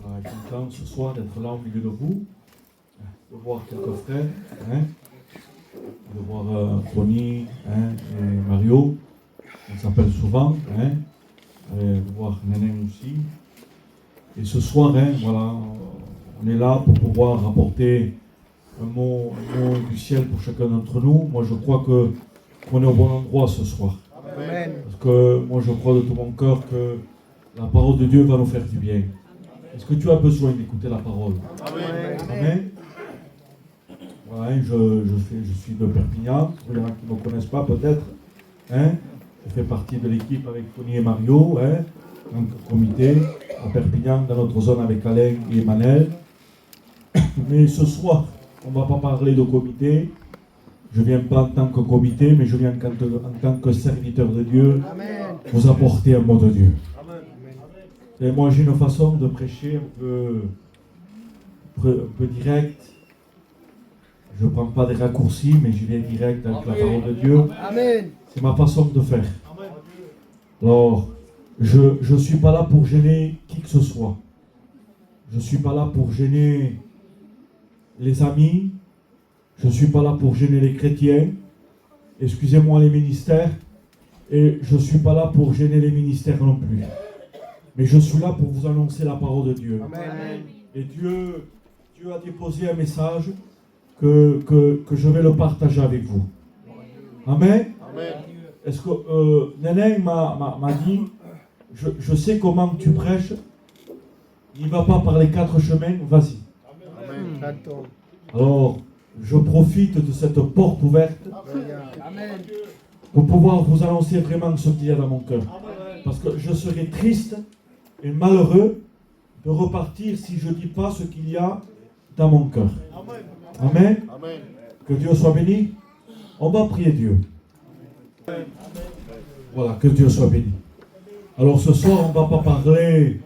Voilà, content ce soir d'être là au milieu de vous, de voir quelques frères, de voir Tony et Mario, on s'appelle souvent, de voir Nénen aussi. Et ce soir, voilà, on est là pour pouvoir apporter un mot du ciel pour chacun d'entre nous. Moi, je crois qu'on est au bon endroit ce soir. Amen. Parce que moi, je crois de tout mon cœur que la parole de Dieu va nous faire du bien. Est-ce que tu as besoin d'écouter la parole? Amen. Amen. Voilà, je suis de Perpignan. Pour les gens qui ne me connaissent pas, peut-être. Je fais partie de l'équipe avec Tony et Mario, donc comité à Perpignan, dans notre zone avec Alain et Emmanuel. Mais ce soir, on ne va pas parler de comité. Je ne viens pas en tant que comité, mais je viens en tant que serviteur de Dieu, Amen. vous apporter un mot de Dieu. Amen. Et moi, j'ai une façon de prêcher un peu direct. Je ne prends pas des raccourcis, mais je viens direct avec la parole de Dieu. Amen. C'est ma façon de faire. Alors, je ne suis pas là pour gêner qui que ce soit. Je ne suis pas là pour gêner les amis. Je ne suis pas là pour gêner les chrétiens. Excusez-moi les ministères. Et je ne suis pas là pour gêner les ministères non plus. Mais je suis là pour vous annoncer la parole de Dieu. Amen. Et Dieu a déposé un message que je vais le partager avec vous. Amen. Amen. Est-ce que Nénen m'a dit, je sais comment tu prêches, n'y va pas par les 4 chemins, vas-y. Amen. Alors, je profite de cette porte ouverte Amen. pour pouvoir vous annoncer vraiment ce qu'il y a dans mon cœur. Parce que je serais triste et malheureux de repartir si je ne dis pas ce qu'il y a dans mon cœur. Amen. Amen. Que Dieu soit béni. On va prier Dieu. Voilà, que Dieu soit béni. Alors ce soir, on ne va pas parler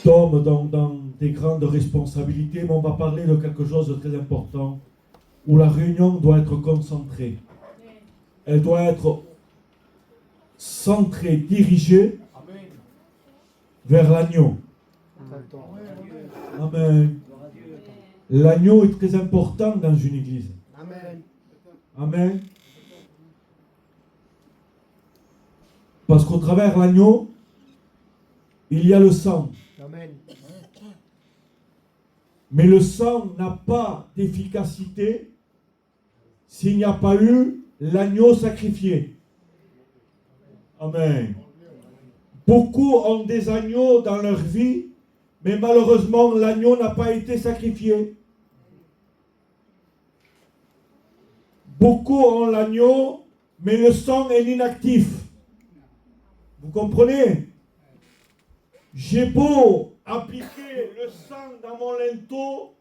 d'hommes dans des grandes responsabilités, mais on va parler de quelque chose de très important, où la réunion doit être concentrée. Elle doit être centrée, dirigée vers l'agneau. Amen. L'agneau est très important dans une église. Amen. Amen. Parce qu'au travers l'agneau, il y a le sang. Amen. Mais le sang n'a pas d'efficacité s'il n'y a pas eu l'agneau sacrifié. Amen. Beaucoup ont des agneaux dans leur vie, mais malheureusement, l'agneau n'a pas été sacrifié. Beaucoup ont l'agneau, mais le sang est inactif. Vous comprenez? J'ai beau appliquer le sang dans mon linteau,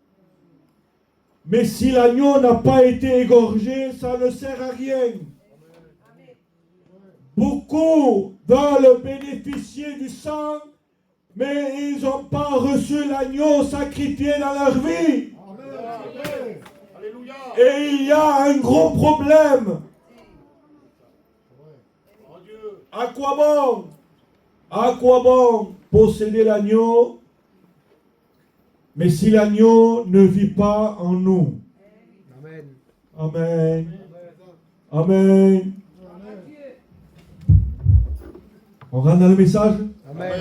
mais si l'agneau n'a pas été égorgé, ça ne sert à rien. Beaucoup veulent bénéficier du sang, mais ils n'ont pas reçu l'agneau sacrifié dans leur vie. Et il y a un gros problème. À quoi bon? À quoi bon posséder l'agneau, mais si l'agneau ne vit pas en nous? Amen. Amen. Amen. On rentre dans le message? Amen.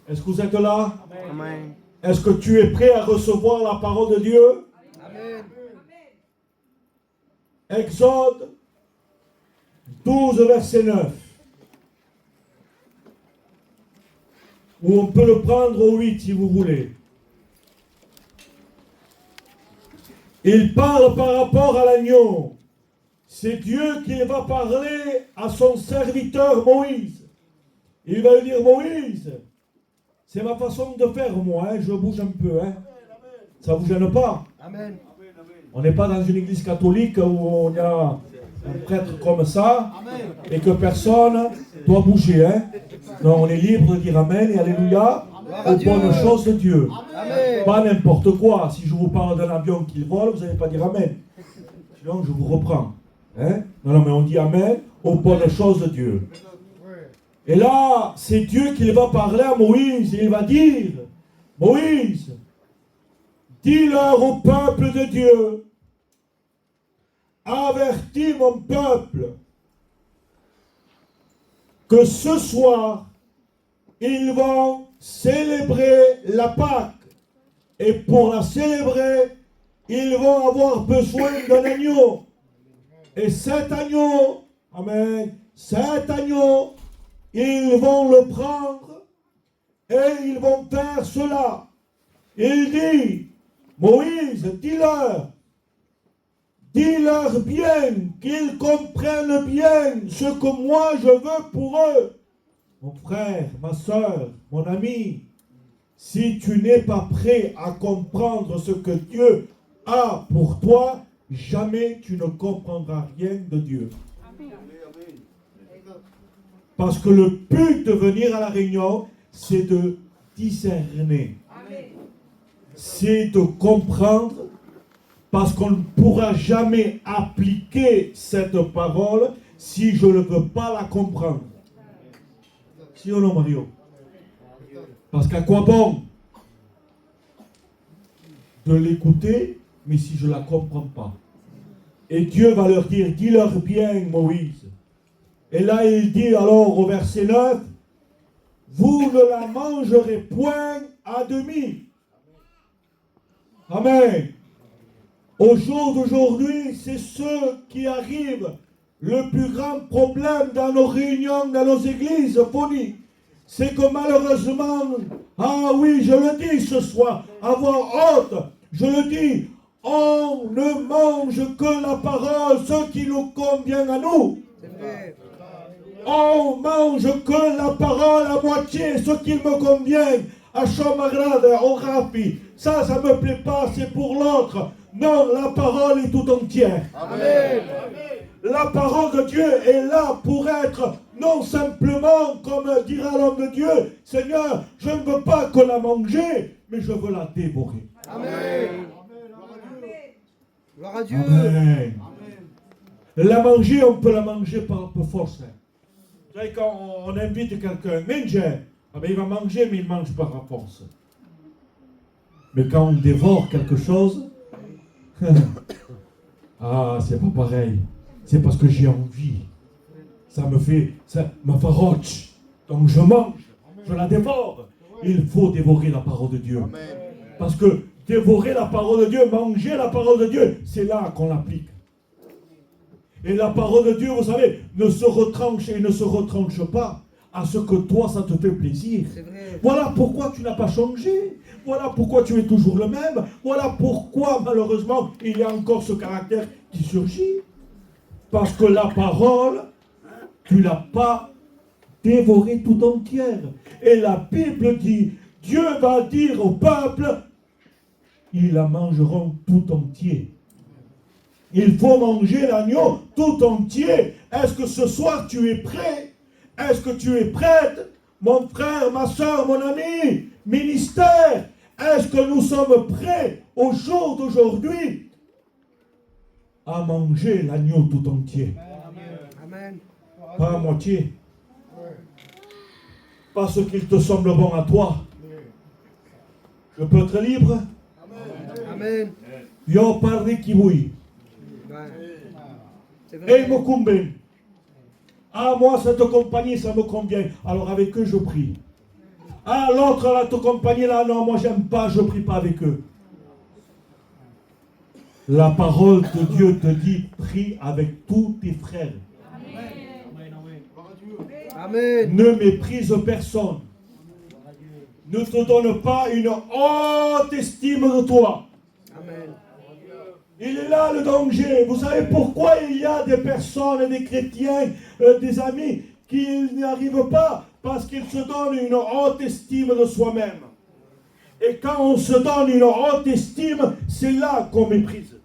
Est-ce que vous êtes là? Amen. Est-ce que tu es prêt à recevoir la parole de Dieu? Amen. Exode 12, verset 9. Ou on peut le prendre au 8 si vous voulez. Il parle par rapport à l'agneau. C'est Dieu qui va parler à son serviteur Moïse. Il va lui dire, Moïse, c'est ma façon de faire moi, je bouge un peu. Ça ne vous gêne pas? Amen. On n'est pas dans une église catholique où on a un prêtre comme ça et que personne doit bouger. Non, on est libre de dire Amen et Alléluia aux bonnes choses de Dieu. Amen. Pas n'importe quoi. Si je vous parle d'un avion qui vole, vous n'allez pas dire Amen. Sinon, je vous reprends. Non, mais on dit Amen aux bonnes choses de Dieu. Et là, c'est Dieu qui va parler à Moïse. Et il va dire, Moïse, dis-leur au peuple de Dieu, avertis mon peuple que ce soir, ils vont célébrer la Pâque. Et pour la célébrer, ils vont avoir besoin d'un agneau. Et cet agneau, amen, cet agneau, ils vont le prendre et ils vont faire cela. Il dit, Moïse, dis-leur bien, qu'ils comprennent bien ce que moi je veux pour eux. Mon frère, ma soeur, mon ami, si tu n'es pas prêt à comprendre ce que Dieu a pour toi, jamais tu ne comprendras rien de Dieu. Parce que le but de venir à la réunion, c'est de discerner. C'est de comprendre, parce qu'on ne pourra jamais appliquer cette parole si je ne veux pas la comprendre. Si ou non, Mario? Parce qu'à quoi bon de l'écouter, mais si je ne la comprends pas? Et Dieu va leur dire, dis-leur bien, Moïse. Et là, il dit alors au verset 9, vous ne la mangerez point à demi. Amen. Au jour d'aujourd'hui, c'est ce qui arrive. Le plus grand problème dans nos réunions, dans nos églises phoniques, c'est que malheureusement, ah oui, je le dis ce soir, à voix haute, je le dis, on ne mange que la parole, ce qui nous convient à nous. On mange que la parole à moitié, ce qui me convient. À Chomagrade, au Rafi. Ça ne me plaît pas, c'est pour l'autre. Non, la parole est tout entière. Amen. La parole de Dieu est là pour être non simplement, comme dira l'homme de Dieu, Seigneur, je ne veux pas que la manger, mais je veux la dévorer. Amen. Gloire à Dieu. Amen. La manger, on peut la manger par force. Vous savez, quand on invite quelqu'un, mange, ah ben il va manger, mais il mange par force. Mais quand on dévore quelque chose, ah, c'est pas pareil. C'est parce que j'ai envie. Ça me fait, ça me faroche. Donc je mange, je la dévore. Il faut dévorer la parole de Dieu. Parce que dévorer la parole de Dieu, manger la parole de Dieu, c'est là qu'on l'applique. Et la parole de Dieu, vous savez, ne se retranche et ne se retranche pas à ce que toi, ça te fait plaisir. Voilà pourquoi tu n'as pas changé. Voilà pourquoi tu es toujours le même. Voilà pourquoi, malheureusement, il y a encore ce caractère qui surgit. Parce que la parole, tu ne l'as pas dévorée tout entière. Et la Bible dit, Dieu va dire au peuple, ils la mangeront tout entier. Il faut manger l'agneau tout entier. Est-ce que ce soir tu es prêt? Est-ce que tu es prête? Mon frère, ma soeur, mon ami, ministère, est-ce que nous sommes prêts au jour d'aujourd'hui à manger l'agneau tout entier? Amen. Pas à moitié. Parce qu'il te semble bon à toi. Je peux être libre? Amen. Yo parle kibui. Et Mokumben. Ah, moi, cette compagnie, ça me convient. Alors, avec eux, je prie. Ah, l'autre, là, cette compagnie, là, non, moi, j'aime pas, je prie pas avec eux. La parole de Dieu te dit, prie avec tous tes frères. Amen. Ne méprise personne. Ne te donne pas une haute estime de toi. Amen. Il est là le danger. Vous savez pourquoi il y a des personnes, des chrétiens, des amis qui n'y arrivent pas? Parce qu'ils se donnent une haute estime de soi-même. Et quand on se donne une haute estime, c'est là qu'on méprise.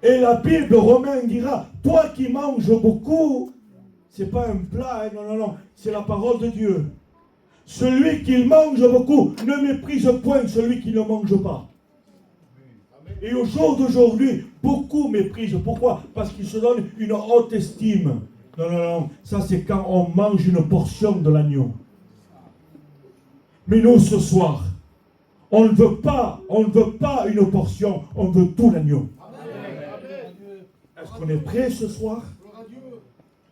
Et la Bible, Romain dira, toi qui manges beaucoup, c'est pas un plat, hein, non, non, non, c'est la parole de Dieu. Celui qui mange beaucoup ne méprise point celui qui ne mange pas. Et au jour d'aujourd'hui, beaucoup méprisent. Pourquoi? Parce qu'ils se donnent une haute estime. Non, non, non. Ça, c'est quand on mange une portion de l'agneau. Mais nous, ce soir, on ne veut pas une portion, on veut tout l'agneau. Est-ce qu'on est prêt ce soir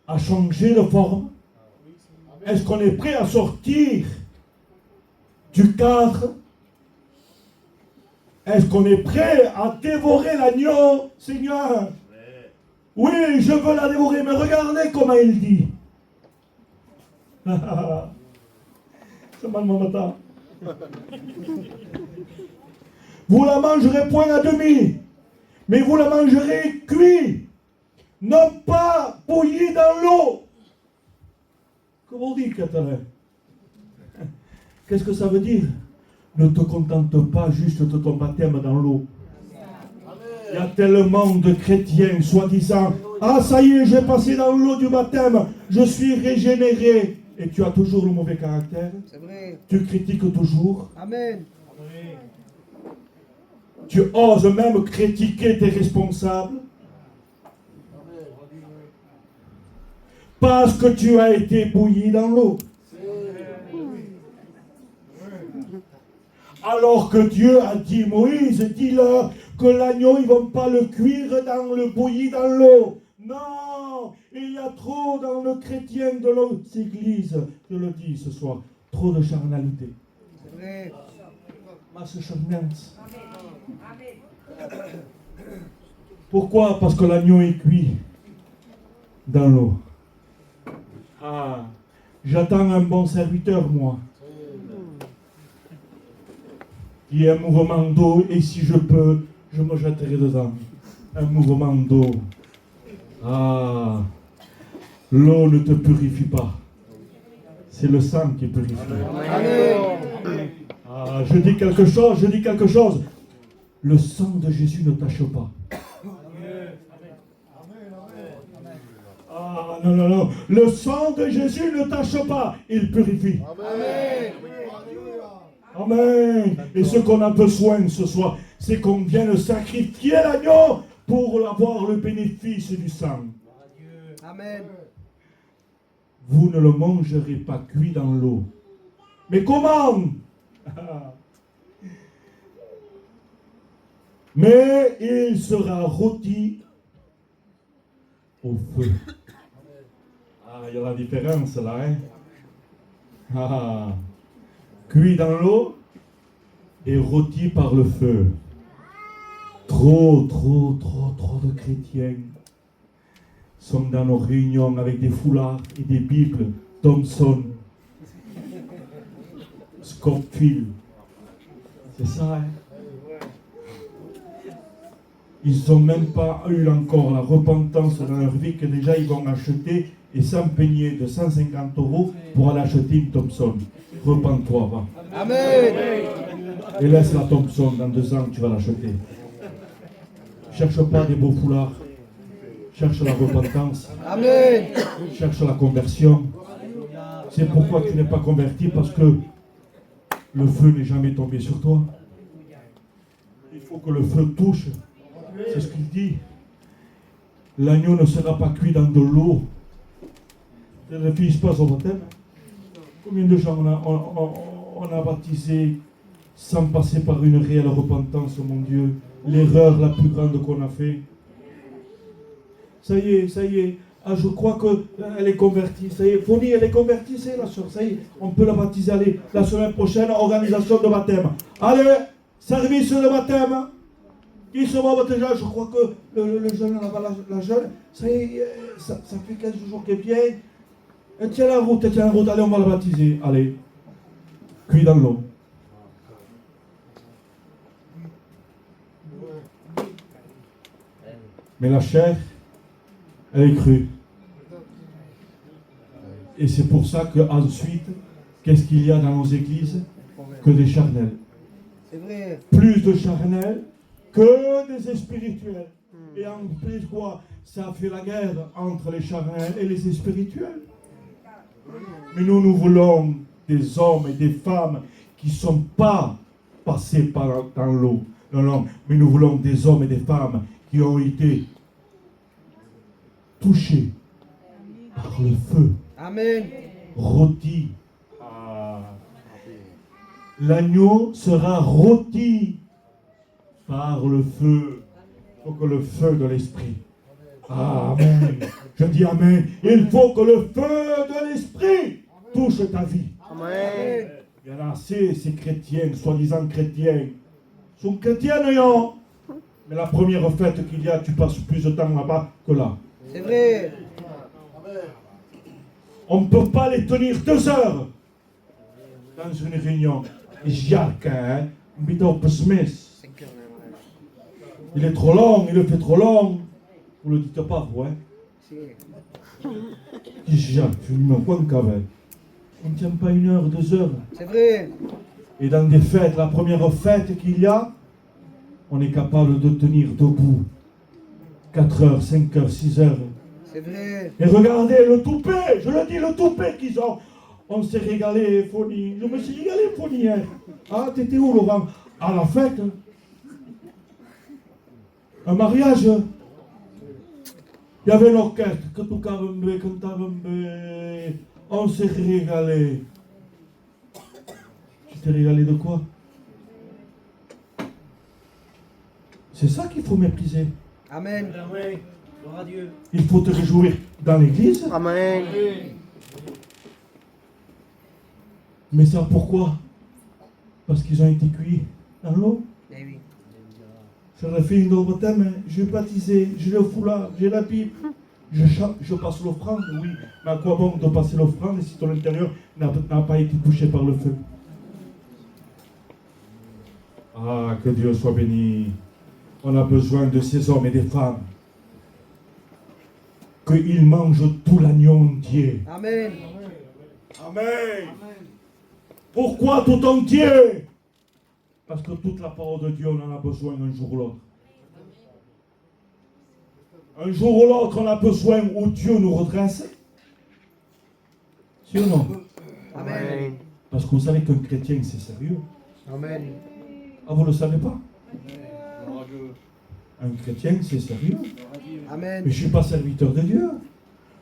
à changer de forme? Est-ce qu'on est prêt à sortir du cadre? Est-ce qu'on est prêt à dévorer l'agneau, Seigneur? Oui, je veux la dévorer, mais regardez comment il dit. C'est mal mon matin. Vous la mangerez point à demi, mais vous la mangerez cuit, non pas bouillie dans l'eau. Comment on dit, Catalin? Qu'est-ce que ça veut dire? Ne te contente pas juste de ton baptême dans l'eau. Il y a tellement de chrétiens, soi-disant, ah ça y est, j'ai passé dans l'eau du baptême, je suis régénéré. Et tu as toujours le mauvais caractère. C'est vrai. Tu critiques toujours. Amen. Tu oses même critiquer tes responsables. Parce que tu as été bouilli dans l'eau. Alors que Dieu a dit, Moïse, dis-leur que l'agneau, ils ne vont pas le cuire dans le bouilli dans l'eau. Non, il y a trop dans le chrétien de l'Église, je le dis ce soir, trop de charnalité. C'est vrai. Masse charnante. Pourquoi? Parce que l'agneau est cuit dans l'eau. Ah, j'attends un bon serviteur, moi. Il y a un mouvement d'eau, et si je peux, je me jetterai dedans. Un mouvement d'eau. Ah, l'eau ne te purifie pas. C'est le sang qui purifie. Amen. Ah, je dis quelque chose. Le sang de Jésus ne tâche pas. Ah, non, non, non. Le sang de Jésus ne tâche pas. Il purifie. Amen. Amen. Et ce qu'on a besoin ce soir, c'est qu'on vienne sacrifier l'agneau pour avoir le bénéfice du sang. Amen. Vous ne le mangerez pas cuit dans l'eau. Mais comment? Mais il sera rôti au feu. Ah, il y a la différence là, hein? Ah, cuit dans l'eau et rôti par le feu. Trop de chrétiens sont dans nos réunions avec des foulards et des Bibles, Thompson, Scofield. C'est ça, hein? Ils n'ont même pas eu encore la repentance dans leur vie que déjà ils vont acheter et s'empeigner de 150 € pour aller acheter une Thompson. Repends-toi, va. Amen. Et laisse la Thompson, dans 2 ans tu vas l'acheter. Cherche pas des beaux foulards. Cherche la repentance. Amen. Cherche la conversion. C'est pourquoi tu n'es pas converti, parce que le feu n'est jamais tombé sur toi. Il faut que le feu touche. C'est ce qu'il dit. L'agneau ne sera pas cuit dans de l'eau. Ça ne finit pas au baptême. Combien de gens on a baptisé sans passer par une réelle repentance, mon Dieu? L'erreur la plus grande qu'on a fait. Ça y est. Ah, je crois qu'elle est convertie. Ça y est, Fonny, elle est convertie, c'est la soeur. Ça y est, on peut la baptiser. Allez, la semaine prochaine, organisation de baptême. Allez, service de baptême. Qui se va déjà? Je crois que le jeune, la jeune, ça y est, ça fait 15 jours qu'elle vient. Elle tient la route, allez, on va la baptiser. Allez, cuit dans l'eau. Mais la chair, elle est crue. Et c'est pour ça qu'ensuite, qu'est-ce qu'il y a dans nos églises? Que des charnels. C'est vrai. Plus de charnels que des spirituels. Et en plus quoi? Ça fait la guerre entre les charnels et les spirituels. Mais nous voulons des hommes et des femmes qui ne sont pas passés dans l'eau. Non, mais nous voulons des hommes et des femmes qui ont été touchés par le feu, Amen. rôti. L'agneau sera rôti par le feu. Il faut que le feu de l'esprit. Amen. Je dis Amen. Il faut que le feu de l'esprit touche ta vie. Amen. Il y en a assez, ces chrétiens, soi-disant chrétiens. Ils sont chrétiens, non? Mais la première fête qu'il y a, tu passes plus de temps là-bas que là. C'est vrai. On ne peut pas les tenir 2 heures dans une réunion. Jacques, hein? Il est trop long, il le fait trop long. Vous ne le dites pas, vous, hein? Jacques, tu me quoi qu'avec? On ne tient pas 1 heure, 2 heures. C'est vrai. Et dans des fêtes, la première fête qu'il y a, on est capable de tenir debout 4 heures, 5 heures, 6 heures. C'est vrai. Et regardez le toupet, je le dis, le toupet qu'ils ont. On s'est régalé, Fony. Je me suis régalé, Fony. Hein. Ah, t'étais où, Laurent? À la fête. Un mariage. Il y avait l'orchestre. On s'est régalé. Tu t'es régalé de quoi? C'est ça qu'il faut mépriser. Amen. Gloire à Dieu. Il faut te réjouir dans l'église. Amen. Mais ça pourquoi? Parce qu'ils ont été cuits dans l'eau. Eh oui. J'aurais fait une autre thème, je vais baptiser, j'ai le foulard, j'ai la pipe, je passe l'offrande, oui. Mais à quoi bon de passer l'offrande si ton intérieur n'a pas été touché par le feu? Ah, que Dieu soit béni. On a besoin de ces hommes et des femmes. Qu'ils mangent tout l'agneau entier. Amen. Amen. Pourquoi tout entier? Parce que toute la parole de Dieu, on en a besoin un jour ou l'autre. Un jour ou l'autre, on a besoin où Dieu nous redresse. Si ou non? Amen. Parce que vous savez qu'un chrétien, c'est sérieux. Amen. Ah, vous ne le savez pas? Un chrétien, c'est sérieux. Amen. Mais je ne suis pas serviteur de Dieu.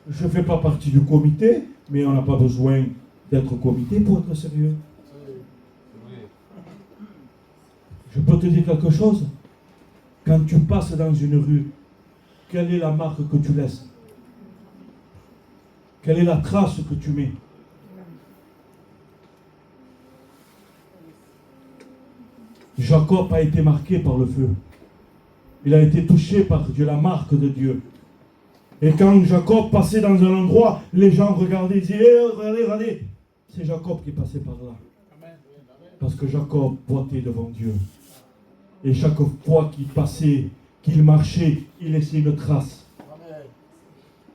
Je ne fais pas partie du comité, mais on n'a pas besoin d'être comité pour être sérieux. Je peux te dire quelque chose. Quand tu passes dans une rue, quelle est la marque que tu laisses? Quelle est la trace que tu mets? Jacob a été marqué par le feu. Il a été touché par Dieu, la marque de Dieu. Et quand Jacob passait dans un endroit, les gens regardaient, ils disaient, regardez, regardez. C'est Jacob qui passait par là. Parce que Jacob boitait devant Dieu. Et chaque fois qu'il passait, qu'il marchait, il laissait une trace.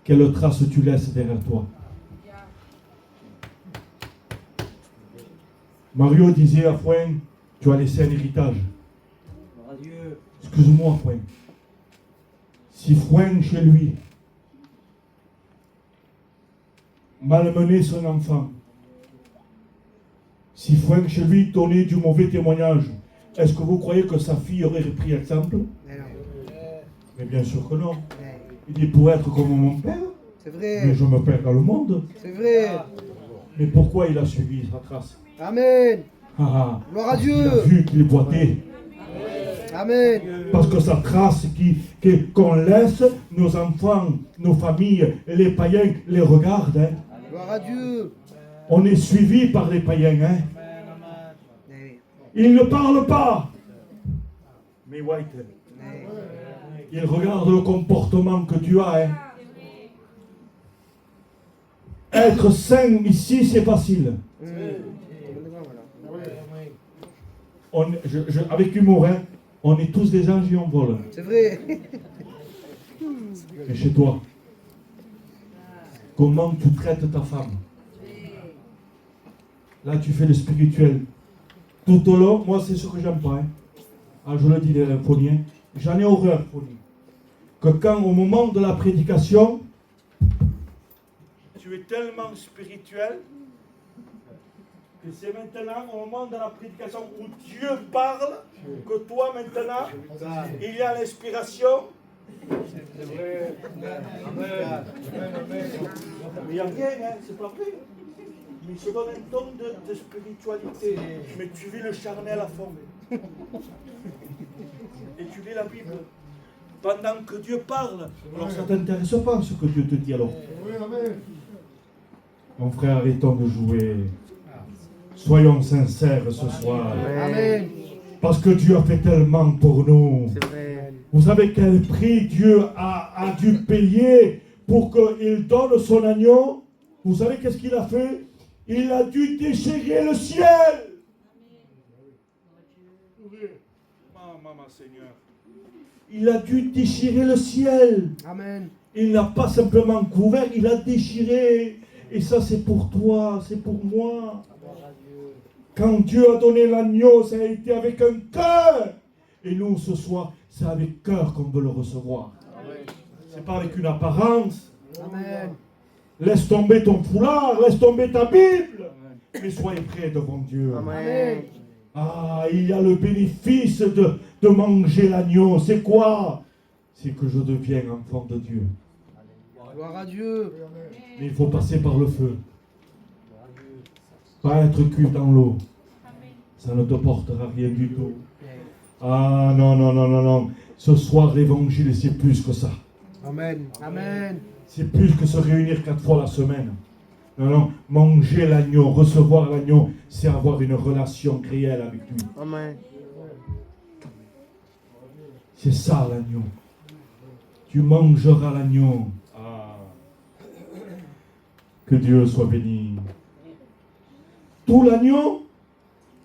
Quelle trace tu laisses derrière toi? Mario disait à Fouin, tu as laissé un héritage. Gloire à Dieu. Excuse-moi, Fouin. Si Fouin, chez lui, malmenait son enfant, si Fouin, chez lui, donnait du mauvais témoignage, est-ce que vous croyez que sa fille aurait pris exemple? Mais non. Mais bien sûr que non. Mais Il dit, pour être comme mon père, c'est mais vrai. je me perds dans le monde. C'est vrai. Mais pourquoi il a suivi sa trace? Amen. Ah, Gloire à parce Dieu. qu'il a vu qu'il boitait. Amen. Parce que sa trace qu'on laisse, nos enfants, nos familles, et les païens les regardent. Hein. Gloire à Dieu. On est suivi par les païens. Hein. Eh oui. Ils ne parlent pas. Mais White, Eh. ils regardent le comportement que tu as. Hein. Être saint ici, c'est facile. Avec humour, hein, on est tous des anges et on vole. C'est vrai. Et chez toi, comment tu traites ta femme? Là, tu fais le spirituel. Tout au long, moi, c'est ce que j'aime pas. Hein. Ah, je le dis, les phoniens. J'en ai horreur, phonie. Que quand, au moment de la prédication, tu es tellement spirituel que c'est maintenant, au moment de la prédication où Dieu parle, que toi, maintenant, il y a l'inspiration C'est vrai. Amen. Mais il n'y a rien, hein, c'est pas vrai. Mais il se donne un don de spiritualité. Mais tu vis le charnel à fond. Et tu lis la Bible. Pendant que Dieu parle. Alors ça ne t'intéresse pas ce que Dieu te dit alors. Oui, amen. Mon frère, arrêtons de jouer. Soyons sincères ce soir. Amen. Parce que Dieu a fait tellement pour nous. C'est vrai. Vous savez quel prix Dieu a dû payer pour qu'il donne son agneau? Vous savez qu'est-ce qu'il a fait? Il a dû déchirer le ciel. Maman Seigneur. Il a dû déchirer le ciel. Amen. Il n'a pas simplement couvert, il a déchiré. Et ça, c'est pour toi, c'est pour moi. Quand Dieu a donné l'agneau, ça a été avec un cœur. Et nous, ce soir, c'est avec cœur qu'on veut le recevoir. C'est pas avec une apparence. Amen. Laisse tomber ton foulard, laisse tomber ta Bible. Mais soyez prêts devant Dieu. Amen. Ah, il y a le bénéfice de manger l'agneau. C'est quoi? C'est que je deviens enfant de Dieu. Gloire à Dieu. Mais il faut passer par le feu. Pas être cuit dans l'eau. Ça ne te portera rien du tout. Ah non, non, non, non, non. Ce soir, l'évangile, c'est plus que ça. Amen. Amen. C'est plus que se réunir 4 fois la semaine. Non, non. Manger l'agneau, recevoir l'agneau, c'est avoir une relation réelle avec lui. Amen. C'est ça l'agneau. Tu mangeras l'agneau. Ah. Que Dieu soit béni. Tout l'agneau?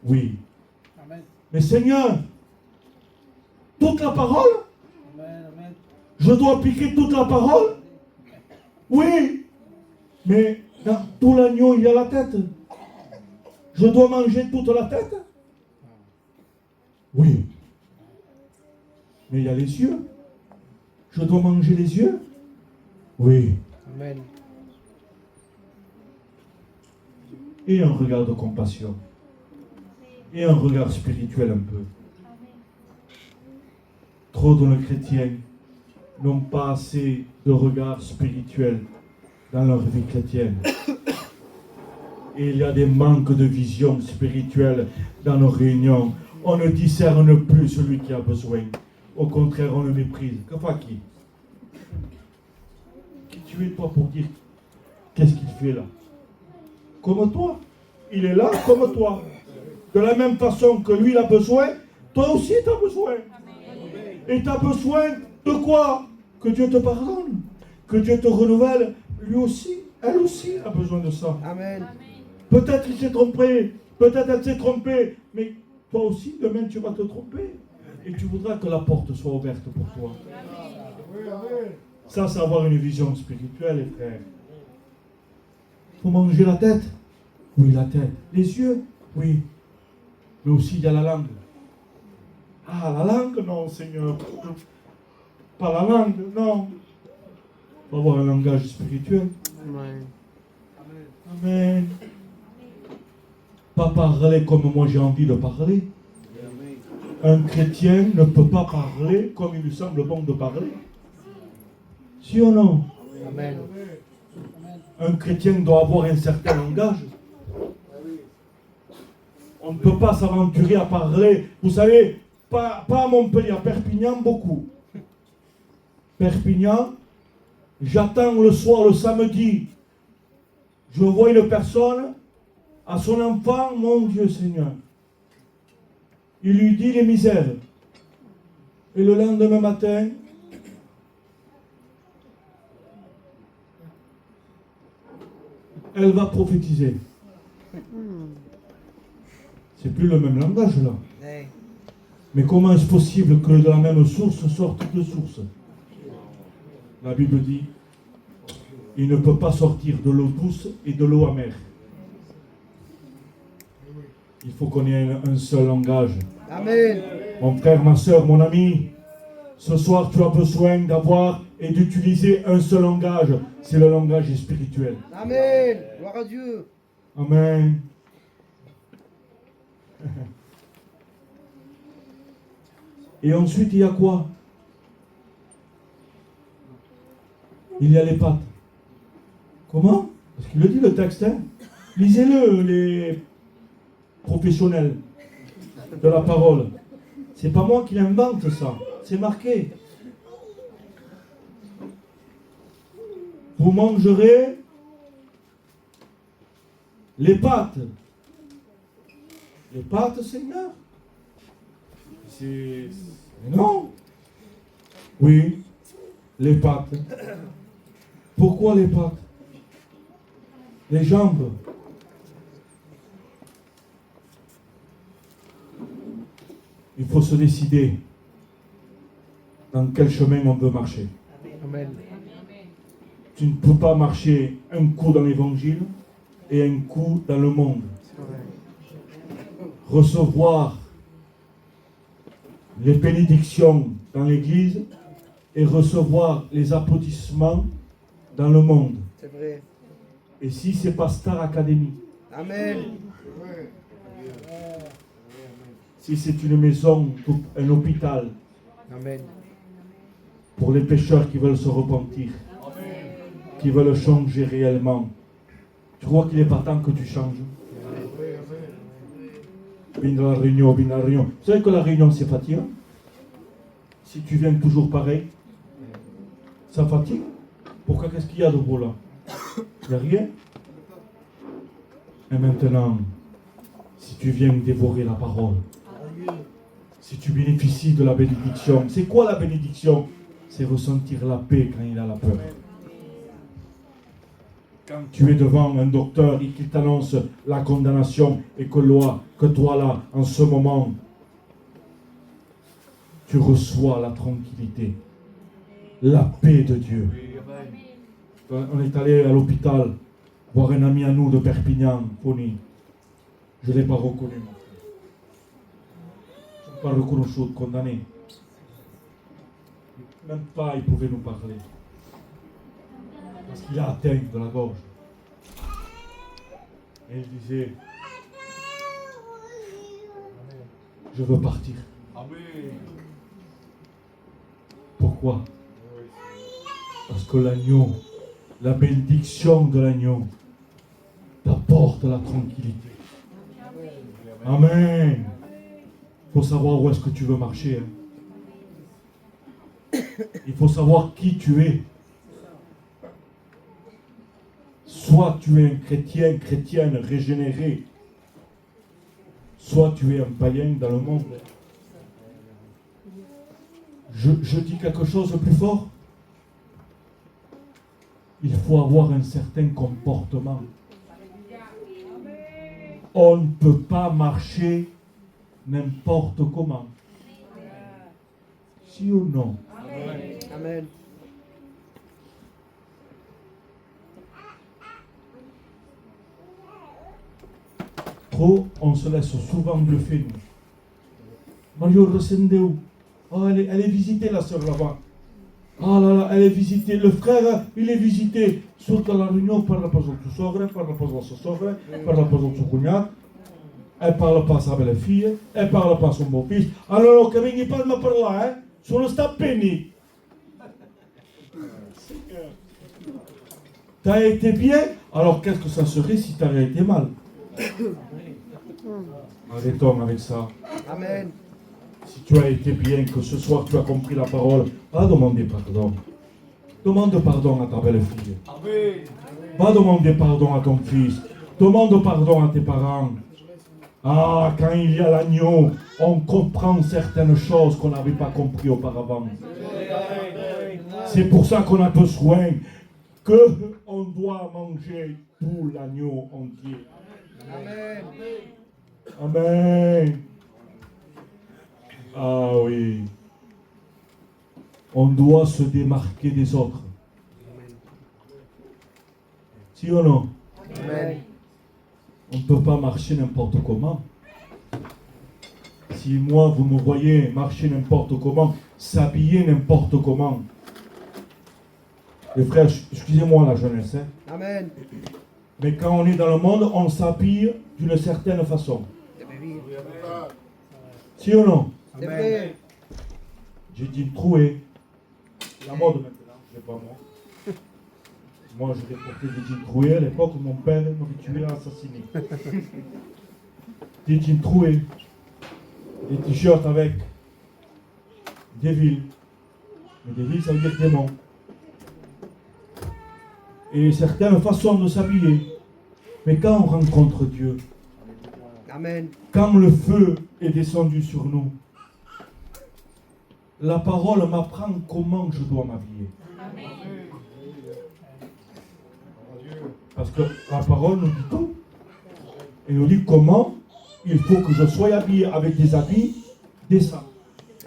Oui. Amen. Mais Seigneur, toute la parole? Amen. Amen. Je dois appliquer toute la parole? Oui. Mais dans tout l'agneau, il y a la tête. Je dois manger toute la tête? Oui. Mais il y a les yeux. Je dois manger les yeux? Oui. Amen. Et un regard de compassion. Et un regard spirituel un peu. Trop de nos chrétiens n'ont pas assez de regard spirituel dans leur vie chrétienne. Et il y a des manques de vision spirituelle dans nos réunions. On ne discerne plus celui qui a besoin. Au contraire, on le méprise. Qui tu es toi pour dire qu'est-ce qu'il fait là? Comme toi. Il est là comme toi. De la même façon que lui il a besoin, toi aussi tu as besoin. Et tu as besoin de quoi? Que Dieu te pardonne, que Dieu te renouvelle. Lui aussi, elle aussi a besoin de ça. Amen. Peut-être il s'est trompé, peut-être elle s'est trompée, mais toi aussi demain tu vas te tromper. Et tu voudras que la porte soit ouverte pour toi. Ça, c'est avoir une vision spirituelle, les frères. Il faut manger la tête. Oui, la tête. Les yeux. Oui. Mais aussi, il y a la langue. Ah, la langue, non, Seigneur. Pas la langue, non. Il faut avoir un langage spirituel. Amen. Amen. Pas parler comme moi j'ai envie de parler. Un chrétien ne peut pas parler comme il lui semble bon de parler. Si ou non? Amen. Un chrétien doit avoir un certain langage. On ne peut pas s'aventurer à parler. Vous savez, pas à Montpellier, à Perpignan, beaucoup. Perpignan, j'attends le soir, le samedi. Je vois une personne, à son enfant, mon Dieu Seigneur. Il lui dit les misères. Et le lendemain matin, elle va prophétiser. C'est plus le même langage là. Hey. Mais comment est-ce possible que de la même source sortent deux sources? La Bible dit, il ne peut pas sortir de l'eau douce et de l'eau amère. Il faut qu'on ait un seul langage. Amen. Mon frère, ma soeur, mon ami, ce soir tu as besoin d'avoir et d'utiliser un seul langage. C'est le langage spirituel. Amen. Gloire à Dieu. Amen. Et ensuite, il y a quoi? il y a les pâtes. Comment? Parce qu'il le dit le texte, hein. Lisez-le, les professionnels de la parole. C'est pas moi qui l'invente ça, c'est marqué. Vous mangerez les pâtes. Les pâtes, Seigneur? Mais non. Oui, les pâtes. Pourquoi les pâtes? Les jambes. Il faut se décider dans quel chemin on veut marcher. Amen. Tu ne peux pas marcher un coup dans l'évangile et un coup dans le monde. Recevoir les bénédictions dans l'église et recevoir les applaudissements dans le monde. C'est vrai. Et si c'est pas Star Academy, Amen. si c'est une maison, un hôpital Amen. pour les pécheurs qui veulent se repentir, qui veulent changer réellement, tu crois qu'il est pas temps que tu changes? Viens dans la réunion, viens dans la réunion. Vous savez que la réunion c'est fatigant? Si tu viens toujours pareil, ça fatigue. Pourquoi? Qu'est-ce qu'il y a de beau là? Il n'y a rien. Et maintenant, si tu viens dévorer la parole, si tu bénéficies de la bénédiction, c'est quoi la bénédiction? C'est ressentir la paix quand il a la peur. Quand tu es devant un docteur et qu'il t'annonce la condamnation et que toi là, en ce moment, tu reçois la tranquillité, la paix de Dieu. On est allé à l'hôpital voir un ami à nous de Perpignan, Pony. Je ne l'ai pas reconnu, mon frère. Je ne l'ai pas reconnu, condamné. Même pas, il pouvait nous parler. Parce qu'il a atteint de la gorge. Et il disait, je veux partir. Pourquoi? Parce que l'agneau, la bénédiction de l'agneau, t'apporte la tranquillité. Amen. Il faut savoir où est-ce que tu veux marcher. Hein. Il faut savoir qui tu es. Soit tu es un chrétien, chrétienne régénéré, soit tu es un païen dans le monde. Je dis quelque chose de plus fort. Il faut avoir un certain comportement. On ne peut pas marcher n'importe comment. Si ou non? Amen. Trop, on se laisse souvent bluffer, nous. Mario Rosendeu. Oh, elle est visitée, la sœur là-bas. Ah là là, elle est visitée. Le frère, il est visité. Sotto la réunion, parle pas de son sogre, parle pas de son sogre, parle pas de son cugnat. Elle parle pas à sa belle-fille, elle parle pas à son beau-fils. Alors, que vengi pas de me parler, hein? Sono sta penny. T'as été bien? Alors, qu'est-ce que ça serait si t'avais été mal? Arrêtons avec ça. Amen. Si tu as été bien, que ce soir tu as compris la parole, va demander pardon. Demande pardon à ta belle-fille. Va demander pardon à ton fils. Demande pardon à tes parents. Ah, quand il y a l'agneau, on comprend certaines choses qu'on n'avait pas compris auparavant. C'est pour ça qu'on a besoin qu'on doit manger tout l'agneau entier. Amen. Amen. Ah oui. On doit se démarquer des autres. Si ou non? Amen. On ne peut pas marcher n'importe comment. Si moi, vous me voyez marcher n'importe comment, s'habiller n'importe comment. Les frères, excusez-moi la jeunesse, hein, Amen. mais quand on est dans le monde, on s'habille d'une certaine façon. Si ou non? C'est vrai. J'ai dit trouer. La mode maintenant, je ne sais pas moi. Moi, je porté des jeans troués à l'époque où mon père m'aurait tué et assassiné. Des jeans troués, des t-shirts avec des villes. Mais des villes, ça veut dire démon. Et certaines façons de s'habiller. Mais quand on rencontre Dieu, Amen. quand le feu est descendu sur nous, la parole m'apprend comment je dois m'habiller. Parce que la parole nous dit tout. Et nous dit comment il faut que je sois habillé avec des habits décents.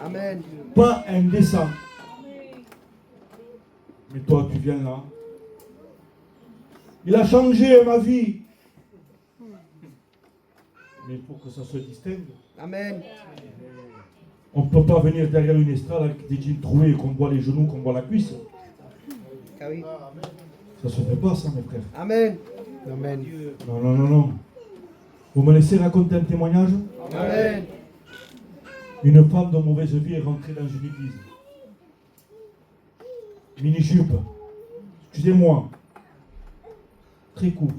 Amen. Pas indécents. Mais toi, tu viens là. Il a changé ma vie. Mais il faut que ça se distingue. Amen. On ne peut pas venir derrière une estrade avec des jeans troués, qu'on voit les genoux, qu'on voit la cuisse. Ah oui. Ça se fait pas, ça, mes frères. Amen. Amen. Non, non, non, non. Vous me laissez raconter un témoignage? Amen. Une femme de mauvaise vie est rentrée dans une église. Mini-jupe. Excusez-moi. Très court.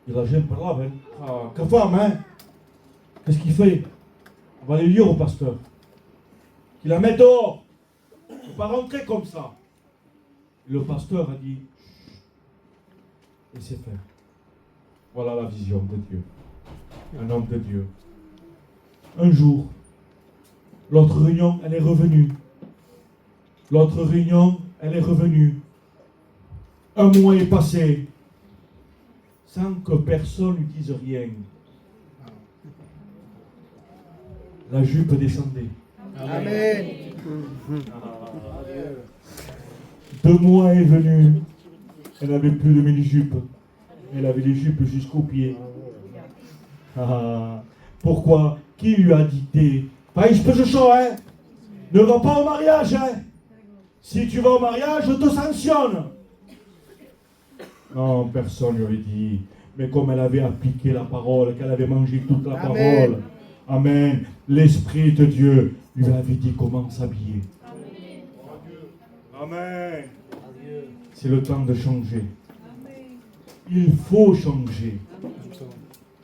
Il a gêne par là, hein. Ah, quelle femme, hein? Qu'est-ce qu'il fait? On va aller lire au pasteur. Qu'il la mette dehors. Il ne faut pas rentrer comme ça. Le pasteur a dit, laissez faire. Voilà la vision de Dieu. Un homme de Dieu. Un jour, l'autre réunion, elle est revenue. L'autre réunion, elle est revenue. Un mois est passé sans que personne ne dise rien. La jupe descendait. Amen. 2 mois est venu. Elle n'avait plus de mini-jupe. Elle avait les jupes jusqu'aux pieds. Ah, pourquoi? Qui lui a dicté? Pas je peux hein? Ne va pas au mariage, hein? Si tu vas au mariage, je te sanctionne. Non, personne ne lui avait dit. Mais comme elle avait appliqué la parole, qu'elle avait mangé toute la Amen. parole. Amen. L'Esprit de Dieu lui avait dit comment s'habiller. Amen. C'est le temps de changer. Il faut changer.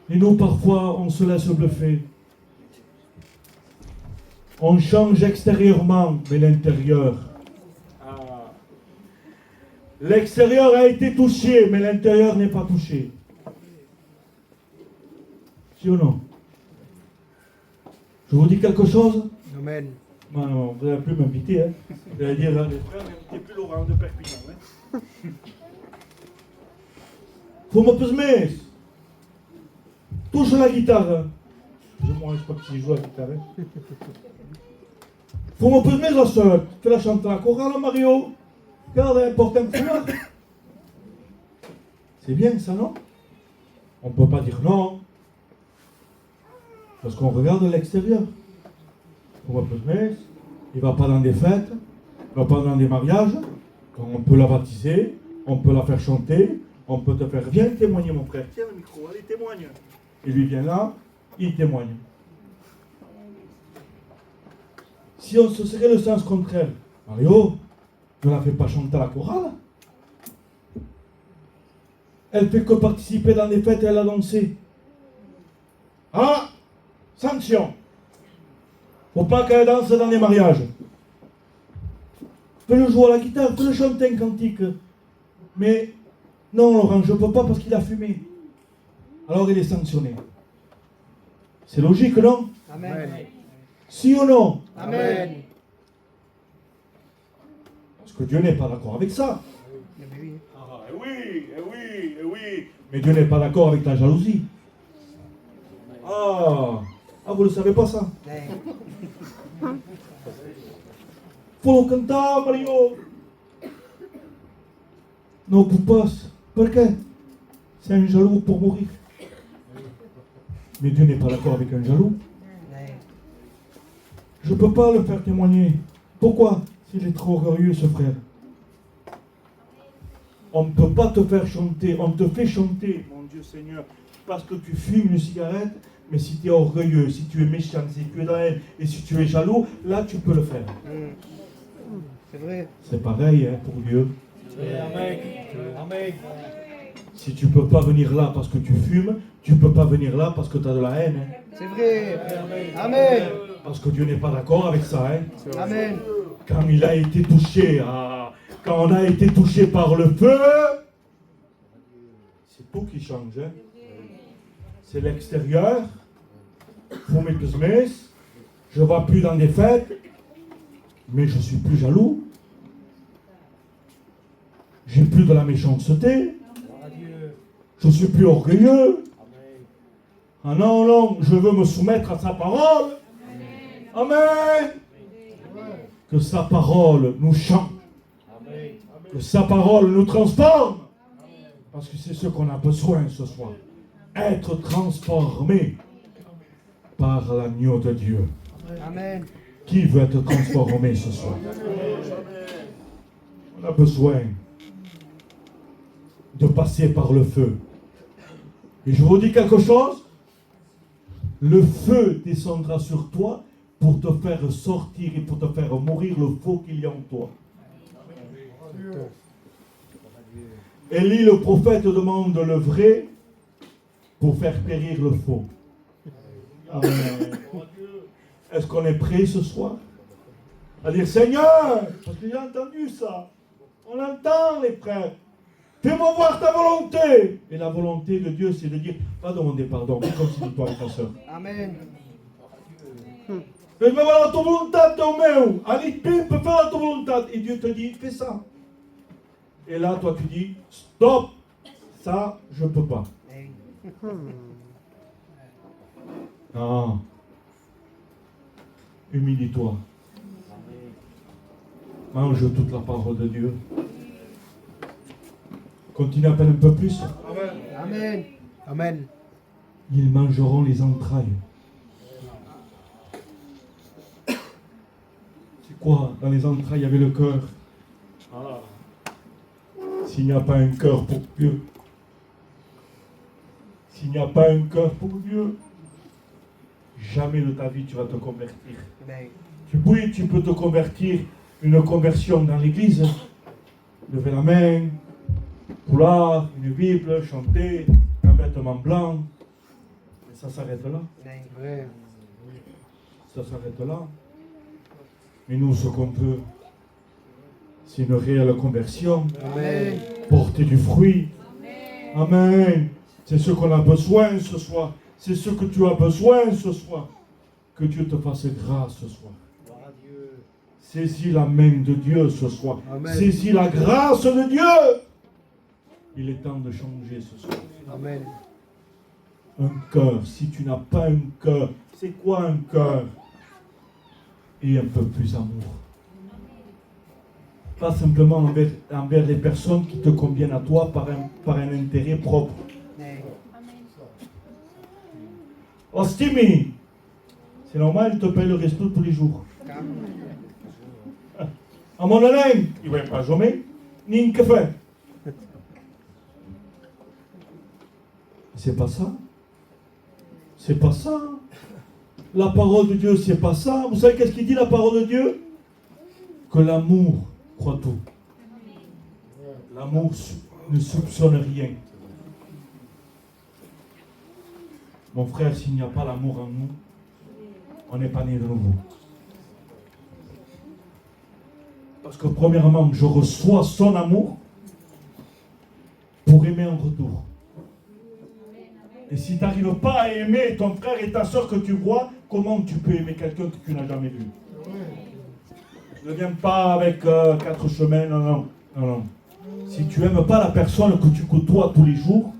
Et nous, parfois, on se laisse bluffer. On change extérieurement, mais l'intérieur. L'extérieur a été touché, mais l'intérieur n'est pas touché. Si ou non? Je vous dis quelque chose? Amen. Non, non, vous n'allez plus m'inviter. Hein. Vous allez dire, les frères, n'invitez plus Laurent de Perpignan. Hein. Faut me peser. Touche la guitare. Je ne sais pas qui joue la guitare. Hein. Faut me peser la soeur. Fais la chanter la chorale, Mario. Regarde, elle porte un foulard. C'est bien ça, non? On ne peut pas dire non. Parce qu'on regarde l'extérieur. Faut me peser. Il ne va pas dans des fêtes. Il ne va pas dans des mariages. Quand on peut la baptiser, on peut la faire chanter. On peut te faire, viens témoigner mon frère, tiens le micro, allez témoigne. Et lui vient là, il témoigne. Si on se serait le sens contraire, Mario, ne la fais pas chanter à la chorale. Elle fait que participer dans les fêtes et elle a dansé. Ah, sanction. Faut pas qu'elle danse dans les mariages. Fais-le jouer à la guitare, fais-le chanter un cantique. Mais non, Laurent, je ne peux pas parce qu'il a fumé. Alors il est sanctionné. C'est logique, non? Amen. Si ou non? Amen. Parce que Dieu n'est pas d'accord avec ça. Oui. Ah, oui, oui, oui. Mais Dieu n'est pas d'accord avec ta jalousie. Ah, vous ne le savez pas ça? Faut le cantar, Mario. Non, vous passe. Pourquoi? C'est un jaloux pour mourir. Mais Dieu n'est pas d'accord avec un jaloux. Je ne peux pas le faire témoigner. Pourquoi? S'il est trop orgueilleux, ce frère. On ne peut pas te faire chanter. On te fait chanter, mon Dieu Seigneur, parce que tu fumes une cigarette. Mais si tu es orgueilleux, si tu es méchant, si tu es dans la haine et si tu es jaloux, là tu peux le faire. C'est vrai. C'est pareil hein, pour Dieu. Amen. Amen. Si tu ne peux pas venir là parce que tu fumes, tu ne peux pas venir là parce que tu as de la haine. Hein. C'est vrai. Amen. Parce que Dieu n'est pas d'accord avec ça. Hein. Amen. Quand il a été touché, quand on a été touché par le feu, c'est tout qui change. Hein. C'est l'extérieur. Je ne vais plus dans des fêtes, mais je ne suis plus jaloux. J'ai plus de la méchanceté. Je ne suis plus orgueilleux. Ah non, non, je veux me soumettre à sa parole. Amen. Que sa parole nous change. Que sa parole nous transforme. Parce que c'est ce qu'on a besoin ce soir. Être transformé par l'agneau de Dieu. Amen. Qui veut être transformé ce soir? On a besoin de passer par le feu. Et je vous dis quelque chose, le feu descendra sur toi pour te faire sortir et pour te faire mourir le faux qu'il y a en toi. Élie le prophète demande le vrai pour faire périr le faux. Amen. Est-ce qu'on est prêt ce soir à dire Seigneur, parce que j'ai entendu ça, on entend les frères, fais-moi voir ta volonté. Et la volonté de Dieu, c'est de dire, pas demander pardon, mais continue-toi avec ta soeur. Amen. Je vais voir la tua volonté, ton meu. Allez, pim, peux faire la tua volonté. Et Dieu te dit, fais ça. Et là, toi, tu dis, stop, ça, je ne peux pas. Non. Humilie-toi. Mange toute la parole de Dieu. Continue à peine un peu plus. Amen. Amen. Ils mangeront les entrailles. C'est quoi? Dans les entrailles, il y avait le cœur. S'il n'y a pas un cœur pour Dieu, s'il n'y a pas un cœur pour Dieu, jamais de ta vie tu vas te convertir. Amen. Oui, tu peux te convertir, une conversion dans l'église, lever la main, foulard, une Bible, chanter, un vêtement blanc, mais ça s'arrête là. Amen. Ça s'arrête là. Mais nous, ce qu'on veut, c'est une réelle conversion, Amen. porter du fruit. Amen. C'est ce qu'on a besoin ce soir. C'est ce que tu as besoin ce soir. Que Dieu te fasse grâce ce soir. Saisis la main de Dieu ce soir. Amen. Saisis la grâce de Dieu. Il est temps de changer ce soir. Amen. Un cœur. Si tu n'as pas un cœur, c'est quoi un cœur? Et un peu plus amour. Pas simplement envers les personnes qui te conviennent à toi par un intérêt propre. Ostimi, c'est normal, il te paye le resto tous les jours. À mon honnête, il ne va pas jamais, ni un café. C'est pas ça. C'est pas ça. La parole de Dieu, c'est pas ça. Vous savez qu'est-ce qu'il dit la parole de Dieu? Que l'amour croit tout. L'amour ne soupçonne rien. Mon frère, s'il n'y a pas l'amour en nous, on n'est pas né de nouveau. Parce que premièrement, je reçois son amour pour aimer en retour. Et si tu n'arrives pas à aimer ton frère et ta soeur que tu vois, comment tu peux aimer quelqu'un que tu n'as jamais vu? Ne viens pas avec 4 chemins, non, non, non, non. Si tu n'aimes pas la personne que tu côtoies tous les jours,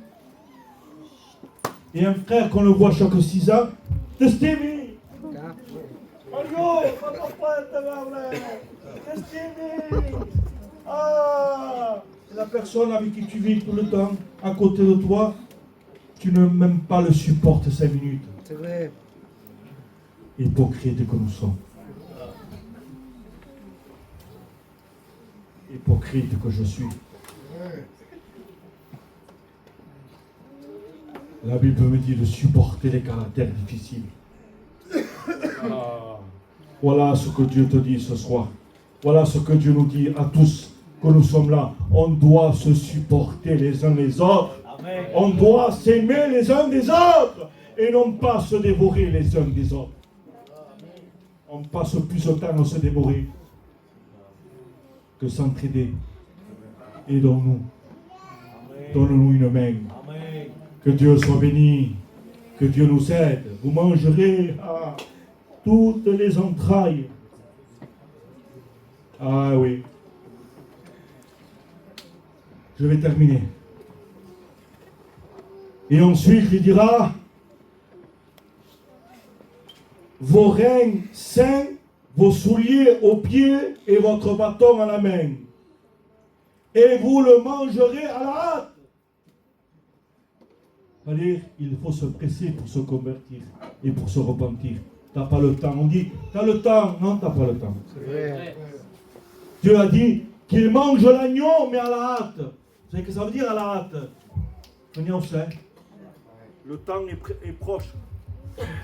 et un frère qu'on le voit chaque 6 ans, te stimi. Ah, la personne avec qui tu vis tout le temps, à côté de toi, tu ne même pas le supportes 5 minutes. C'est vrai. Hypocrite que nous sommes. Hypocrite que je suis. La Bible me dit de supporter les caractères difficiles. Voilà ce que Dieu te dit ce soir. Voilà ce que Dieu nous dit à tous que nous sommes là. On doit se supporter les uns les autres. Amen. On doit s'aimer les uns des autres et non pas se dévorer les uns des autres. On passe plus de temps à se dévorer que s'entraider. Aidons-nous. Donne-nous une main. Amen. Que Dieu soit béni. Que Dieu nous aide. Vous mangerez toutes les entrailles. Ah oui. Je vais terminer. Et ensuite, il dira, vos reins saints, vos souliers aux pieds et votre bâton à la main. Et vous le mangerez à la hâte. C'est-à-dire, il faut se presser pour se convertir et pour se repentir. Tu n'as pas le temps. On dit, tu as le temps. Non, tu n'as pas le temps. C'est vrai. Dieu a dit qu'il mange l'agneau, mais à la hâte. Vous savez ce que ça veut dire à la hâte? Le temps est proche.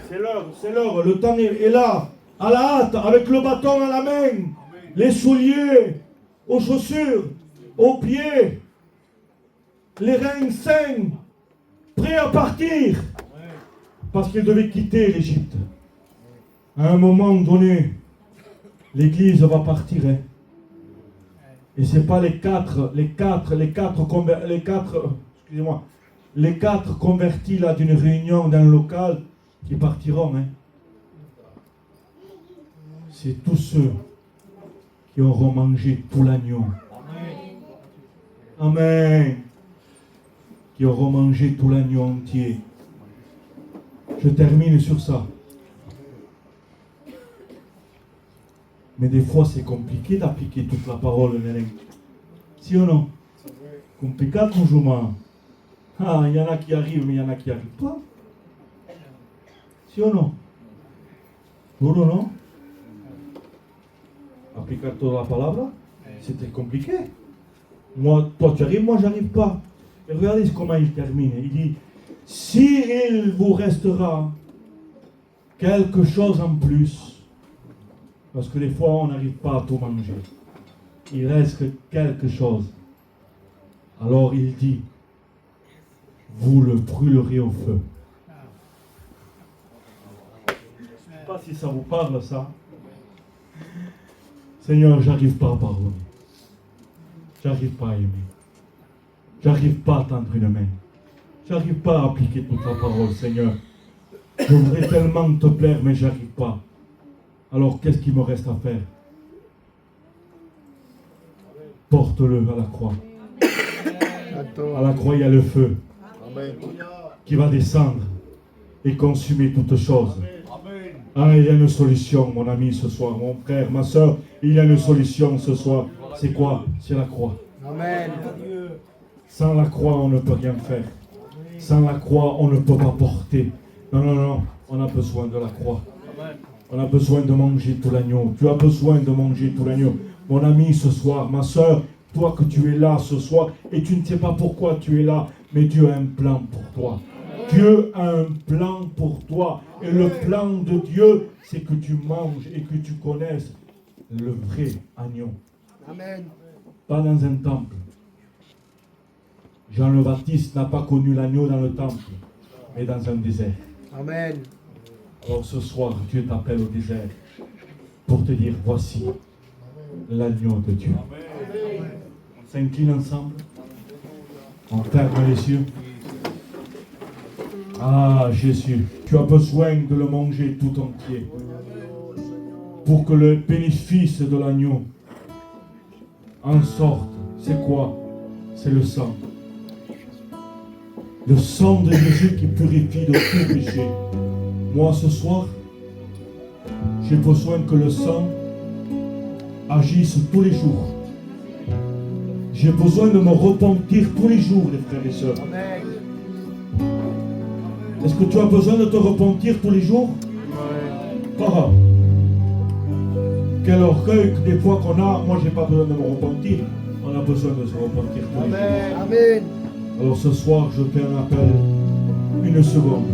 C'est l'heure. Le temps est là. À la hâte, avec le bâton à la main. Les souliers aux chaussures, aux pieds. Les reins sains, prêts à partir. Parce qu'ils devaient quitter l'Égypte. À un moment donné, l'Église va partir. Hein. Et ce n'est pas les quatre convertis là d'une réunion d'un local qui partiront. Hein. C'est tous ceux qui auront mangé tout l'agneau. Amen. Qui auront mangé tout l'agneau entier. Je termine sur ça. Mais des fois, c'est compliqué d'appliquer toute la parole, Nélen. Si ou non? Compliqué toujours. Ah, il y en a qui arrivent, mais il y en a qui n'y arrivent pas. Si ou non? Vous non? Appliquer toute la parole, c'était compliqué. Moi, toi tu arrives, moi j'arrive pas. Et regardez comment il termine. Il dit, s'il vous restera quelque chose en plus, parce que des fois, on n'arrive pas à tout manger. Il reste quelque chose. Alors il dit, vous le brûlerez au feu. Je ne sais pas si ça vous parle, ça. Seigneur, j'arrive pas à pardonner. J'arrive pas à aimer. J'arrive pas à tendre une main. J'arrive pas à appliquer toute ta parole, Seigneur. Je voudrais tellement te plaire, mais j'arrive pas. Alors, qu'est-ce qu'il me reste à faire? Porte-le à la croix. À la croix, il y a le feu qui va descendre et consumer toutes choses. Ah, il y a une solution, mon ami, ce soir. Mon frère, ma soeur, il y a une solution ce soir. C'est quoi? C'est la croix. Amen. Sans la croix, on ne peut rien faire. Sans la croix, on ne peut pas porter. Non. On a besoin de la croix. On a besoin de manger tout l'agneau. Tu as besoin de manger tout l'agneau. Mon ami, ce soir, ma soeur, toi que tu es là ce soir, et tu ne sais pas pourquoi tu es là, mais Dieu a un plan pour toi. Dieu a un plan pour toi. Et le plan de Dieu, c'est que tu manges et que tu connaisses le vrai agneau. Amen. Pas dans un temple. Jean le Baptiste n'a pas connu l'agneau dans le temple, mais dans un désert. Amen. Alors ce soir, Dieu t'appelle au désert pour te dire, voici l'agneau de Dieu. On s'incline ensemble. On ferme les yeux. Ah Jésus, tu as besoin de le manger tout entier pour que le bénéfice de l'agneau en sorte. C'est quoi? C'est le sang. Le sang de Jésus qui purifie de tout péché. Moi ce soir, j'ai besoin que le sang agisse tous les jours. J'ai besoin de me repentir tous les jours, les frères et sœurs. Amen. Est-ce que tu as besoin de te repentir tous les jours? Ah, quel orgueil que des fois qu'on a. Moi, j'ai pas besoin de me repentir. On a besoin de se repentir tous les jours. Amen. Alors ce soir, je fais un appel. Une seconde.